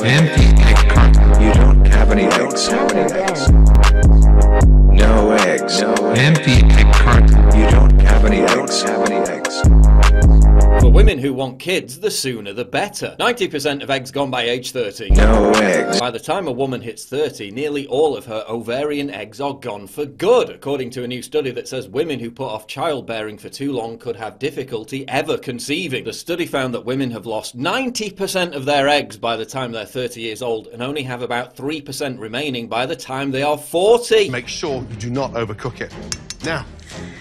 Empty egg carton. You don't have any eggs. No eggs. Empty egg carton. You don't have any eggs. For women who want kids, the sooner the better. 90% of eggs gone by age 30. No eggs. By the time a woman hits 30, nearly all of her ovarian eggs are gone for good, according to a new study that says women who put off childbearing for too long could have difficulty ever conceiving. The study found that women have lost 90% of their eggs by the time they're 30 years old and only have about 3% remaining by the time they are 40. Make sure you do not overcook it. Now,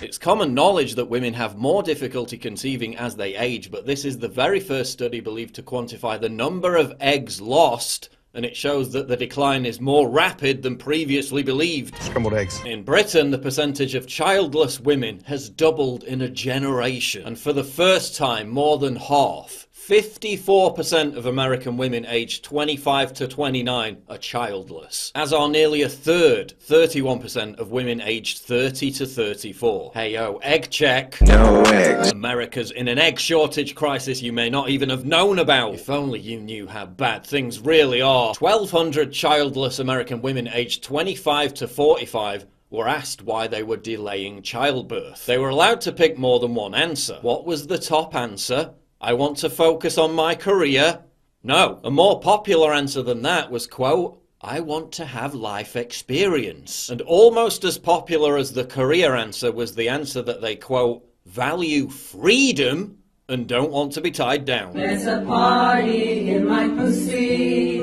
it's common knowledge that women have more difficulty conceiving as they age, but this is the very first study believed to quantify the number of eggs lost, and it shows that the decline is more rapid than previously believed. scrambled eggs. In Britain, the percentage of childless women has doubled in a generation, and for the first time, more than half, 54% of American women aged 25 to 29 are childless, as are nearly a third, 31% of women aged 30 to 34. Hey-o, egg check. No eggs. America's in an egg shortage crisis you may not even have known about. If only you knew how bad things really are. 1,200 childless American women aged 25 to 45 were asked why they were delaying childbirth. They were allowed to pick more than one answer. What was the top answer? I want to focus on my career. No, a more popular answer than that was, quote, I want to have life experience. And almost as popular as the career answer was the answer that they, quote, value freedom and don't want to be tied down. There's a party in my pussy.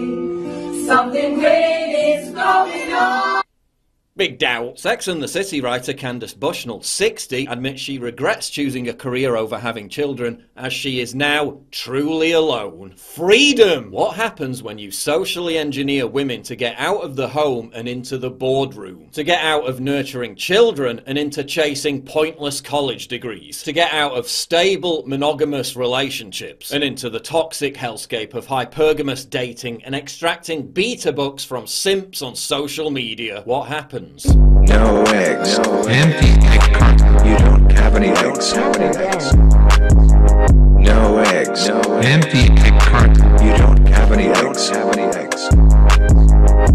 Something great is going on. Big doubt. Sex and the City writer Candace Bushnell, 60, admits she regrets choosing a career over having children, as she is now truly alone. Freedom! What happens when you socially engineer women to get out of the home and into the boardroom? To get out of nurturing children and into chasing pointless college degrees? To get out of stable, monogamous relationships and into the toxic hellscape of hypergamous dating and extracting beta books from simps on social media? What happens? No eggs. Empty egg carton. You don't have any eggs. No eggs. Empty egg carton. You don't have any eggs.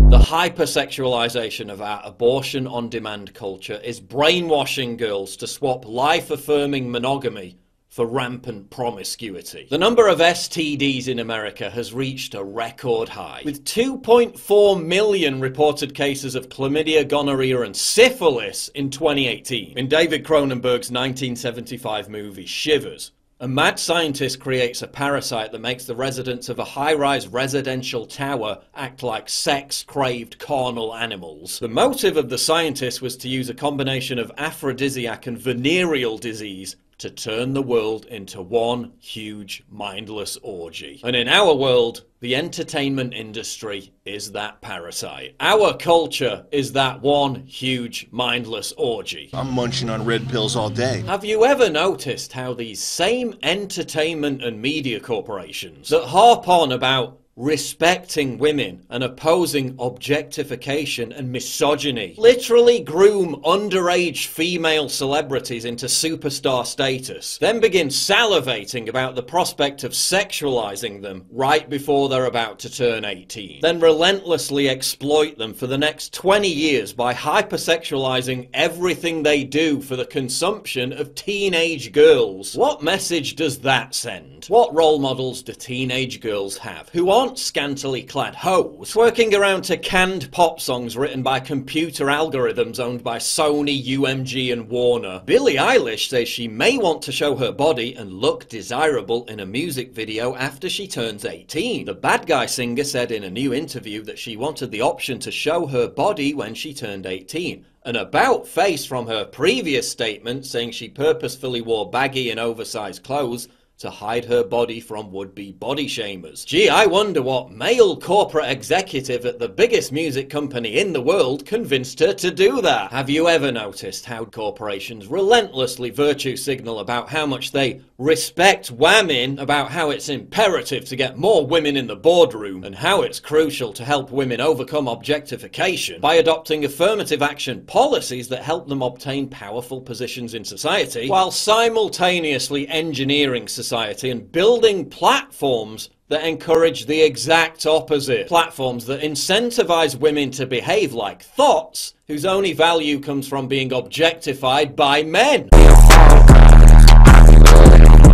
The hypersexualization of our abortion-on-demand culture is brainwashing girls to swap life-affirming monogamy for rampant promiscuity. The number of STDs in America has reached a record high, with 2.4 million reported cases of chlamydia, gonorrhea and syphilis in 2018. In David Cronenberg's 1975 movie Shivers, a mad scientist creates a parasite that makes the residents of a high-rise residential tower act like sex-craved carnal animals. The motive of the scientist was to use a combination of aphrodisiac and venereal disease to turn the world into one huge mindless orgy. And in our world, the entertainment industry is that parasite. Our culture is that one huge mindless orgy. I'm munching on red pills all day. Have you ever noticed how these same entertainment and media corporations that harp on about respecting women and opposing objectification and misogyny literally groom underage female celebrities into superstar status, then begin salivating about the prospect of sexualizing them right before they're about to turn 18, then relentlessly exploit them for the next 20 years by hypersexualizing everything they do for the consumption of teenage girls. What message does that send? What role models do teenage girls have who aren't scantily clad hoes twerking around to canned pop songs written by computer algorithms owned by Sony, UMG and Warner? Billie Eilish says she may want to show her body and look desirable in a music video after she turns 18. The bad guy singer said in a new interview that she wanted the option to show her body when she turned 18. An about-face from her previous statement saying she purposefully wore baggy and oversized clothes to hide her body from would-be body shamers. Gee, I wonder what male corporate executive at the biggest music company in the world convinced her to do that. Have you ever noticed how corporations relentlessly virtue signal about how much they respect women, about how it's imperative to get more women in the boardroom, and how it's crucial to help women overcome objectification by adopting affirmative action policies that help them obtain powerful positions in society, while simultaneously engineering society society and building platforms that encourage the exact opposite. Platforms that incentivize women to behave like thots, whose only value comes from being objectified by men.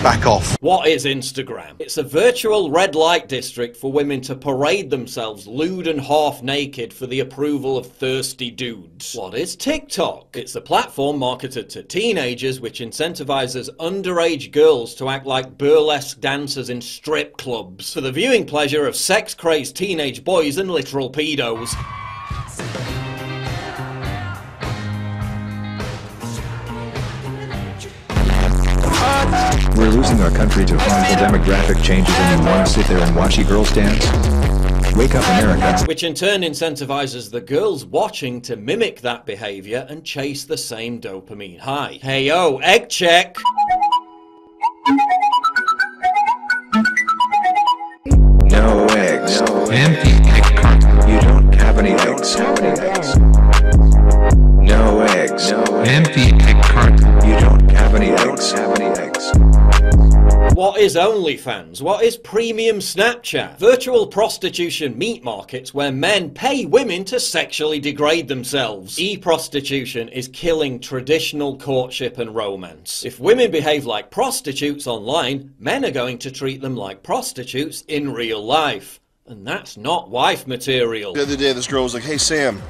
Back off. What is Instagram? It's a virtual red light district for women to parade themselves lewd and half naked for the approval of thirsty dudes. What is TikTok? It's a platform marketed to teenagers which incentivizes underage girls to act like burlesque dancers in strip clubs for the viewing pleasure of sex-crazed teenage boys and literal pedos. We're losing our country to harmful demographic changes and you want to sit there and watch you girls dance? Wake up, America. Which in turn incentivizes the girls watching to mimic that behavior and chase the same dopamine high. Hey yo, egg check! No eggs. Empty egg carton. You don't have any eggs. No eggs. Empty egg carton. You don't have any eggs. What is OnlyFans? What is premium Snapchat? Virtual prostitution meat markets where men pay women to sexually degrade themselves. E-prostitution is killing traditional courtship and romance. If women behave like prostitutes online, men are going to treat them like prostitutes in real life. And that's not wife material. The other day, this girl was like, "Hey Sam,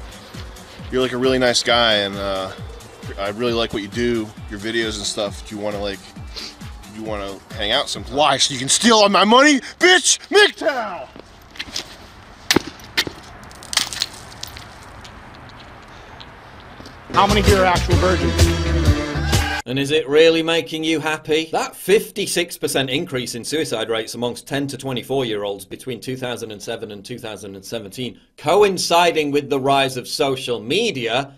you're like a really nice guy, and I really like what you do, your videos and stuff. Do you want to hang out sometime?" Why? So you can steal all my money, bitch? MGTOW! How many here are actual virgins? And is it really making you happy? That 56% increase in suicide rates amongst 10 to 24-year-olds between 2007 and 2017, coinciding with the rise of social media,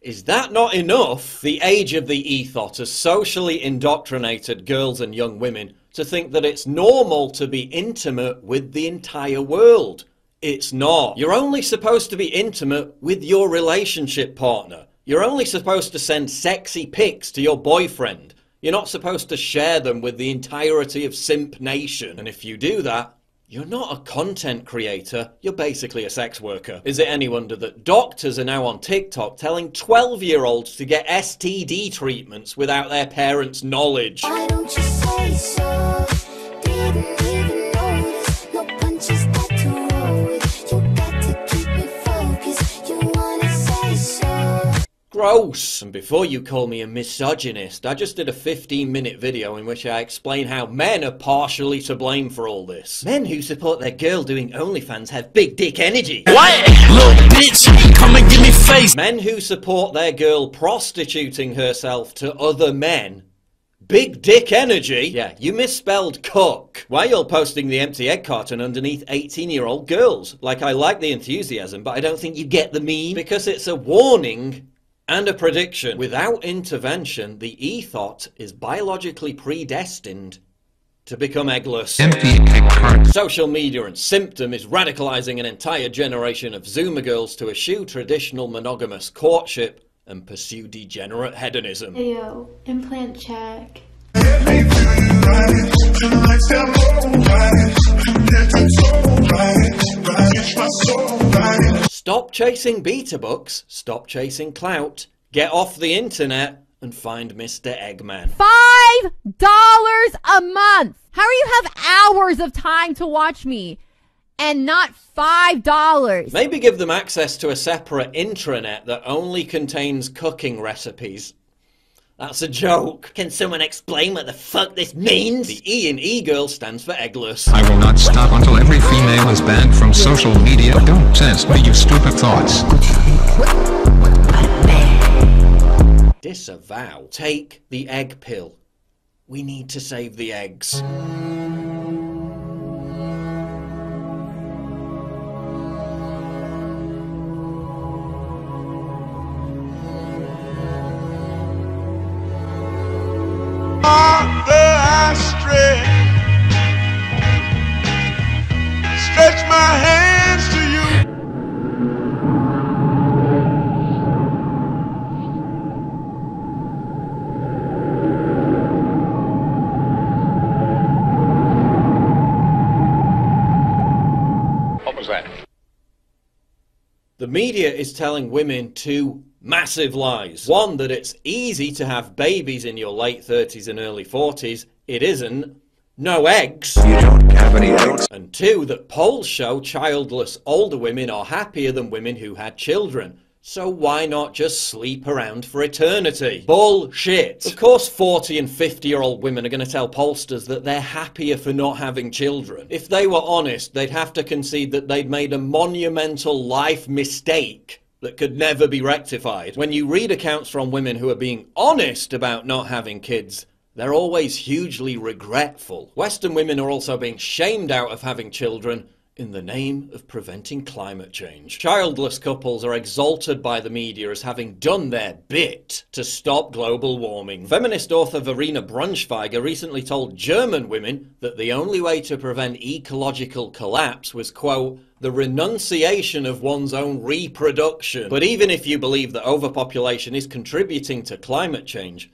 is that not enough? The age of the ethot has socially indoctrinated girls and young women to think that it's normal to be intimate with the entire world. It's not. You're only supposed to be intimate with your relationship partner. You're only supposed to send sexy pics to your boyfriend. You're not supposed to share them with the entirety of Simp Nation. And if you do that, you're not a content creator, you're basically a sex worker. Is it any wonder that doctors are now on TikTok telling 12-year-olds to get STD treatments without their parents' knowledge? Why don't you say so? Didn't even notice. No punches that to roll with. You got to keep me focused. You wanna say so? Gross! And before you call me a misogynist, I just did a 15-minute video in which I explain how men are partially to blame for all this. Men who support their girl doing OnlyFans have big dick energy. What? Little bitch, come and give me face. Men who support their girl prostituting herself to other men, big dick energy. Yeah, you misspelled cook. Why you're posting the empty egg carton underneath 18-year-old girls? Like, I like the enthusiasm, but I don't think you get the meme. Because it's a warning and a prediction. Without intervention, the ethot is biologically predestined to become eggless. Empty egg carton. Social media and symptom is radicalizing an entire generation of Zoomer girls to eschew traditional monogamous courtship and pursue degenerate hedonism. Ayo, implant check. Stop chasing beta books, stop chasing clout, get off the internet and find Mr. Eggman. $5 a month! How do you have hours of time to watch me and not $5? Maybe give them access to a separate intranet that only contains cooking recipes. That's a joke. Can someone explain what the fuck this means? The E in E-girl stands for eggless. I will not stop until every female is banned from social media. Don't test me, you stupid thoughts. Disavow. Take the egg pill. We need to save the eggs. Stretch my hands to you. was that? The media is telling women two massive lies. One, that it's easy to have babies in your late 30s and early 40s. It isn't. No eggs. You don't have any eggs. And two, that polls show childless older women are happier than women who had children. So why not just sleep around for eternity? Bullshit. Of course 40 and 50-year-old women are going to tell pollsters that they're happier for not having children. If they were honest, they'd have to concede that they'd made a monumental life mistake that could never be rectified. When you read accounts from women who are being honest about not having kids, they're always hugely regretful. Western women are also being shamed out of having children in the name of preventing climate change. Childless couples are exalted by the media as having done their bit to stop global warming. Feminist author Verena Braunschweiger recently told German women that the only way to prevent ecological collapse was, quote, the renunciation of one's own reproduction. But even if you believe that overpopulation is contributing to climate change,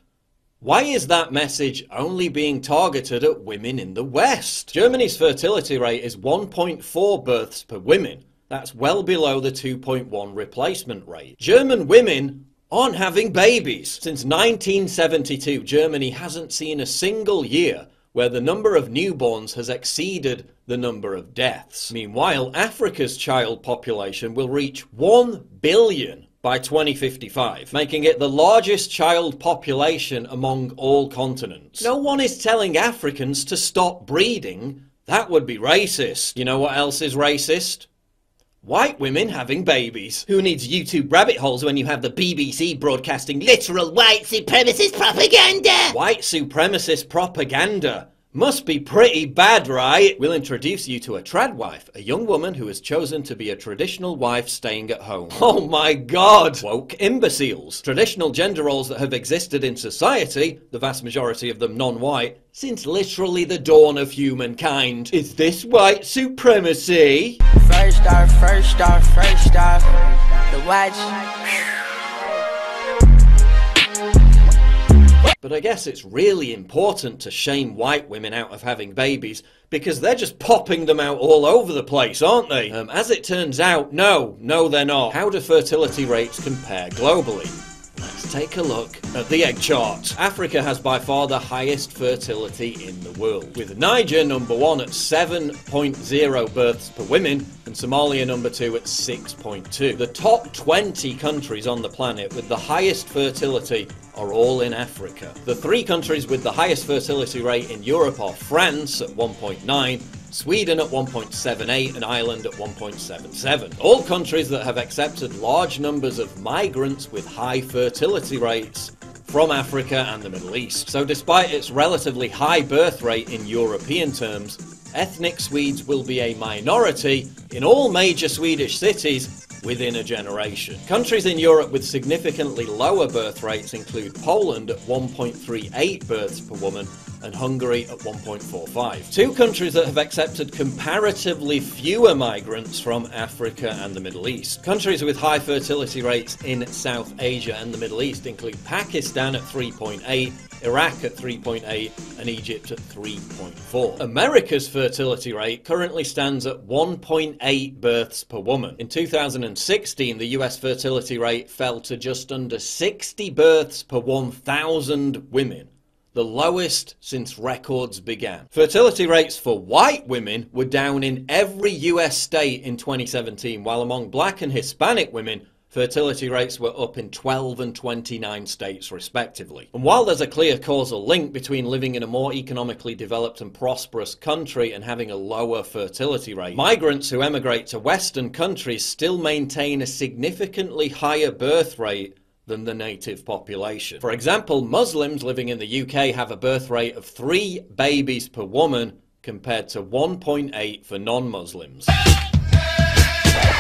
why is that message only being targeted at women in the West? Germany's fertility rate is 1.4 births per woman. That's well below the 2.1 replacement rate. German women aren't having babies. Since 1972, Germany hasn't seen a single year where the number of newborns has exceeded the number of deaths. Meanwhile, Africa's child population will reach 1 billion by 2055, making it the largest child population among all continents. No one is telling Africans to stop breeding. That would be racist. You know what else is racist? White women having babies. Who needs YouTube rabbit holes when you have the BBC broadcasting literal white supremacist propaganda? White supremacist propaganda must be pretty bad, right? We'll introduce you to a trad wife, a young woman who has chosen to be a traditional wife staying at home. Oh my god! Woke imbeciles. Traditional gender roles that have existed in society, the vast majority of them non-white, since literally the dawn of humankind. Is this white supremacy? First off, the watch. But I guess it's really important to shame white women out of having babies because they're just popping them out all over the place, aren't they? As it turns out, no, they're not. How do fertility rates compare globally? Let's take a look at the egg chart. Africa has by far the highest fertility in the world, with Niger number 1 at 7.0 births per woman and Somalia number 2 at 6.2. The top 20 countries on the planet with the highest fertility are all in Africa. The 3 countries with the highest fertility rate in Europe are France at 1.9, Sweden at 1.78 and Ireland at 1.77. All countries that have accepted large numbers of migrants with high fertility rates from Africa and the Middle East. So despite its relatively high birth rate in European terms, ethnic Swedes will be a minority in all major Swedish cities within a generation. Countries in Europe with significantly lower birth rates include Poland at 1.38 births per woman and Hungary at 1.45. 2 countries that have accepted comparatively fewer migrants from Africa and the Middle East. Countries with high fertility rates in South Asia and the Middle East include Pakistan at 3.8, Iraq at 3.8 and Egypt at 3.4. America's fertility rate currently stands at 1.8 births per woman. In 2016, the US fertility rate fell to just under 60 births per 1,000 women, the lowest since records began. Fertility rates for white women were down in every US state in 2017, while among black and Hispanic women, fertility rates were up in 12 and 29 states respectively. And while there's a clear causal link between living in a more economically developed and prosperous country and having a lower fertility rate, migrants who emigrate to Western countries still maintain a significantly higher birth rate than the native population. For example, Muslims living in the UK have a birth rate of 3 babies per woman compared to 1.8 for non-Muslims.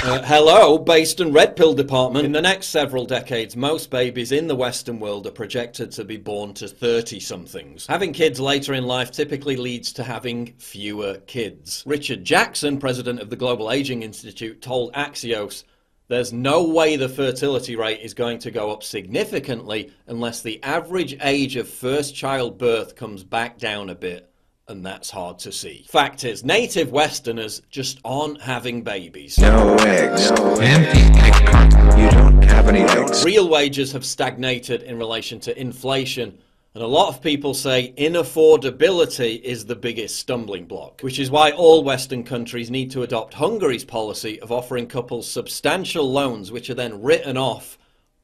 Hello, based and red pill department. In the next several decades, most babies in the Western world are projected to be born to 30-somethings. Having kids later in life typically leads to having fewer kids. Richard Jackson, president of the Global Aging Institute, told Axios, "There's no way the fertility rate is going to go up significantly unless the average age of first child birth comes back down a bit. and that's hard to see. Fact is, native Westerners just aren't having babies. No eggs. Empty egg carton. You don't have any eggs. Real wages have stagnated in relation to inflation, and a lot of people say inaffordability is the biggest stumbling block, which is why all Western countries need to adopt Hungary's policy of offering couples substantial loans which are then written off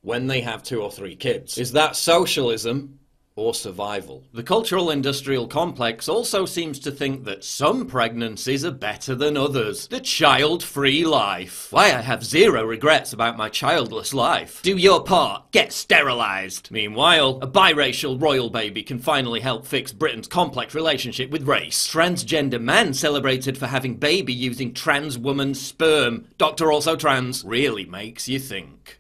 when they have 2 or 3 kids. Is that socialism or survival? The cultural industrial complex also seems to think that some pregnancies are better than others. The child-free life. Why, I have 0 regrets about my childless life. Do your part. Get sterilised. Meanwhile, a biracial royal baby can finally help fix Britain's complex relationship with race. Transgender man celebrated for having baby using trans woman's sperm. Doctor also trans. Really makes you think.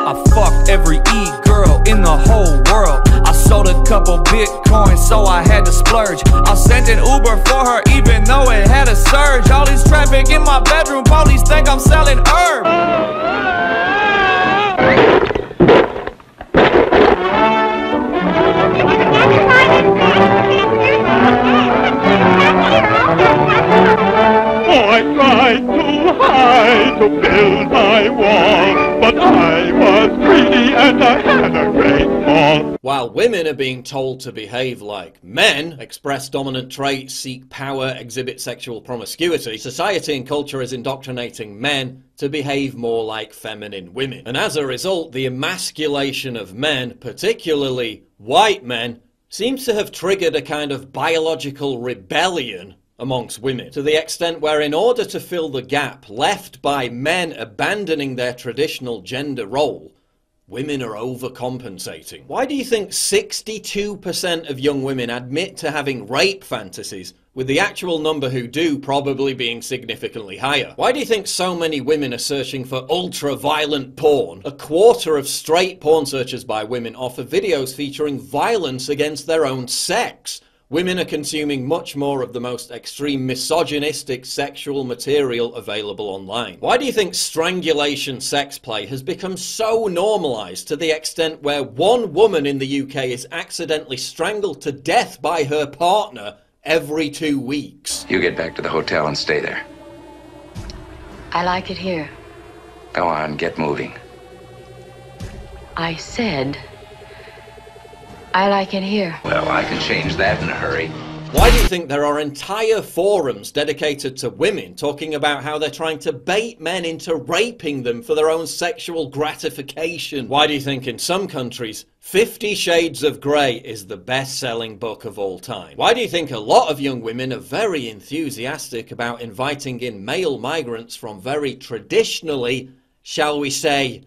I fucked every e-girl in the whole world. I sold a couple bitcoins, so I had to splurge. I sent an Uber for her, even though it had a surge. All this traffic in my bedroom, police think I'm selling herb. I tried too high to build my wall, but I was greedy and I had a great fall. While women are being told to behave like men, express dominant traits, seek power, exhibit sexual promiscuity, society and culture is indoctrinating men to behave more like feminine women. And as a result, the emasculation of men, particularly white men, seems to have triggered a kind of biological rebellion amongst women, to the extent where in order to fill the gap left by men abandoning their traditional gender role, women are overcompensating. Why do you think 62% of young women admit to having rape fantasies, with the actual number who do probably being significantly higher? Why do you think so many women are searching for ultra-violent porn? A quarter of straight porn searches by women offer videos featuring violence against their own sex. Women are consuming much more of the most extreme misogynistic sexual material available online. Why do you think strangulation sex play has become so normalized to the extent where one woman in the UK is accidentally strangled to death by her partner every 2 weeks? You get back to the hotel and stay there. I like it here. Go on, get moving. I said I like it here. Well, I can change that in a hurry. Why do you think there are entire forums dedicated to women talking about how they're trying to bait men into raping them for their own sexual gratification? Why do you think in some countries 50 Shades of Grey is the best-selling book of all time? Why do you think a lot of young women are very enthusiastic about inviting in male migrants from very traditionally, shall we say,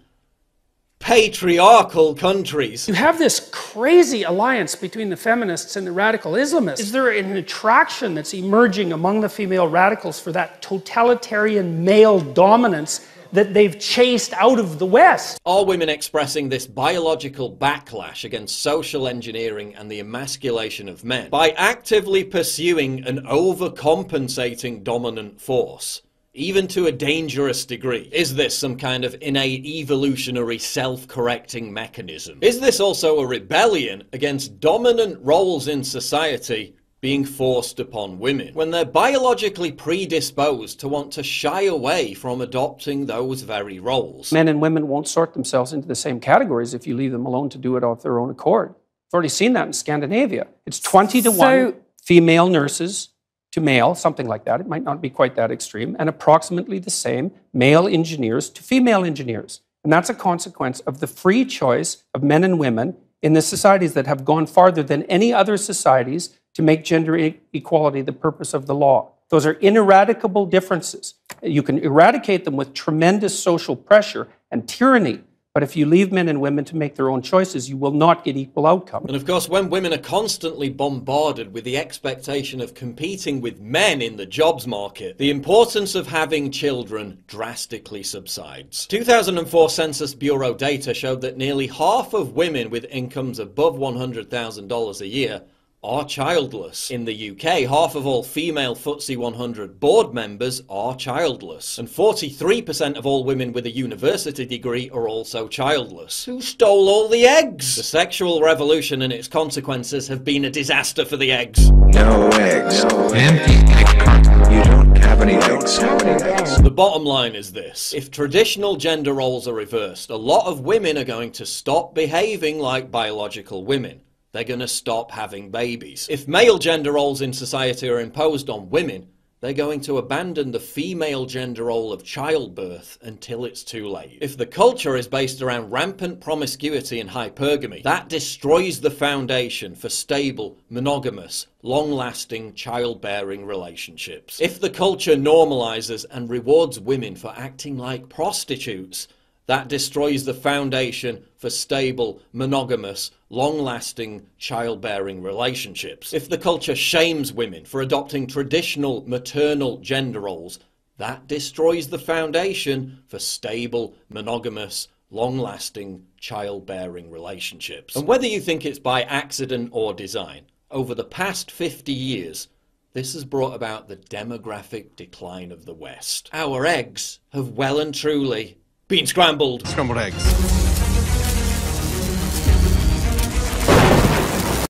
patriarchal countries? You have this crazy alliance between the feminists and the radical Islamists. Is there an attraction that's emerging among the female radicals for that totalitarian male dominance that they've chased out of the West? Are women expressing this biological backlash against social engineering and the emasculation of men by actively pursuing an overcompensating dominant force, even to a dangerous degree? Is this some kind of innate evolutionary self-correcting mechanism? Is this also a rebellion against dominant roles in society being forced upon women, when they're biologically predisposed to want to shy away from adopting those very roles? Men and women won't sort themselves into the same categories if you leave them alone to do it of their own accord. We've already seen that in Scandinavia. It's 20 to 1 female nurses to male, something like that. It might not be quite that extreme, and approximately the same male engineers to female engineers. And that's a consequence of the free choice of men and women in the societies that have gone farther than any other societies to make gender equality the purpose of the law. Those are ineradicable differences. You can eradicate them with tremendous social pressure and tyranny, but if you leave men and women to make their own choices, you will not get equal outcome. And of course, when women are constantly bombarded with the expectation of competing with men in the jobs market, the importance of having children drastically subsides. 2004 Census Bureau data showed that nearly half of women with incomes above $100,000 a year are childless. In the UK, half of all female FTSE 100 board members are childless. And 43% of all women with a university degree are also childless. Who stole all the eggs? The sexual revolution and its consequences have been a disaster for the eggs. No eggs. Empty egg carton. You don't have any eggs. How many eggs? The bottom line is this. If traditional gender roles are reversed, a lot of women are going to stop behaving like biological women. They're going to stop having babies. If male gender roles in society are imposed on women, they're going to abandon the female gender role of childbirth until it's too late. If the culture is based around rampant promiscuity and hypergamy, that destroys the foundation for stable, monogamous, long-lasting, childbearing relationships. If the culture normalizes and rewards women for acting like prostitutes, that destroys the foundation for stable, monogamous, long-lasting, childbearing relationships. If the culture shames women for adopting traditional maternal gender roles, that destroys the foundation for stable, monogamous, long-lasting, childbearing relationships. And whether you think it's by accident or design, over the past 50 years, this has brought about the demographic decline of the West. Our eggs have well and truly been scrambled. Scrambled eggs.